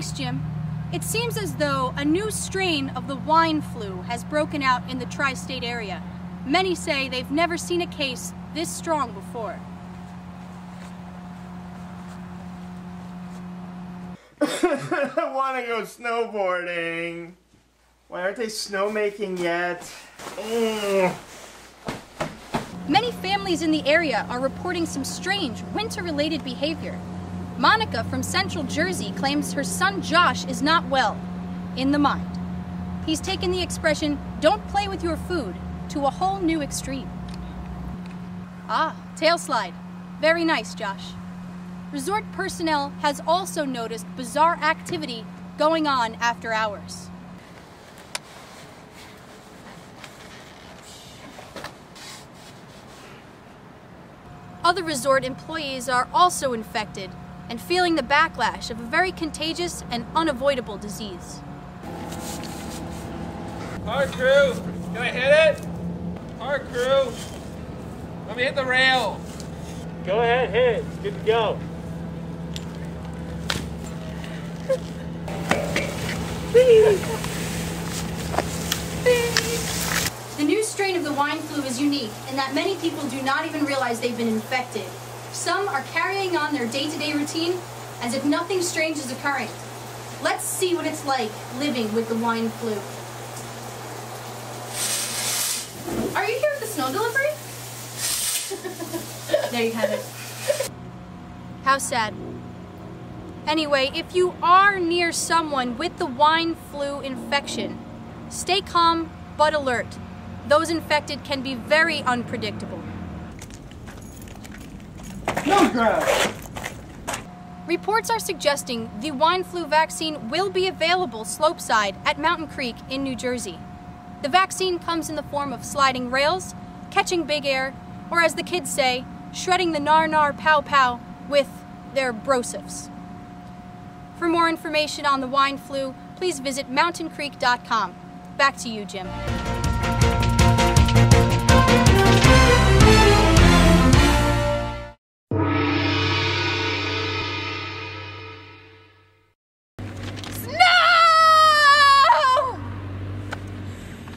Thanks, Jim. It seems as though a new strain of the Whine flu has broken out in the tri-state area. Many say they've never seen a case this strong before. I want to go snowboarding. Why aren't they snowmaking yet? Many families in the area are reporting some strange winter-related behavior. Monica from Central Jersey claims her son Josh is not well, in the mind. He's taken the expression, "don't play with your food," to a whole new extreme. Ah, tail slide. Very nice, Josh. Resort personnel has also noticed bizarre activity going on after hours. Other resort employees are also infected and feeling the backlash of a very contagious and unavoidable disease. Hard crew, can I hit it? Hard crew, let me hit the rail. Go ahead, hit it. It's good to go. The new strain of the Whine flu is unique in that many people do not even realize they've been infected. Some are carrying on their day-to-day routine as if nothing strange is occurring. Let's see what it's like living with the Whine flu. Are you here with the snow delivery? There you have it. How sad. Anyway, if you are near someone with the Whine flu infection, stay calm but alert. Those infected can be very unpredictable. No grab! Reports are suggesting the Whine flu vaccine will be available slopeside at Mountain Creek in New Jersey. The vaccine comes in the form of sliding rails, catching big air, or as the kids say, shredding the gnar pow pow with their brosephs. For more information on the Whine flu, please visit mountaincreek.com. Back to you, Jim.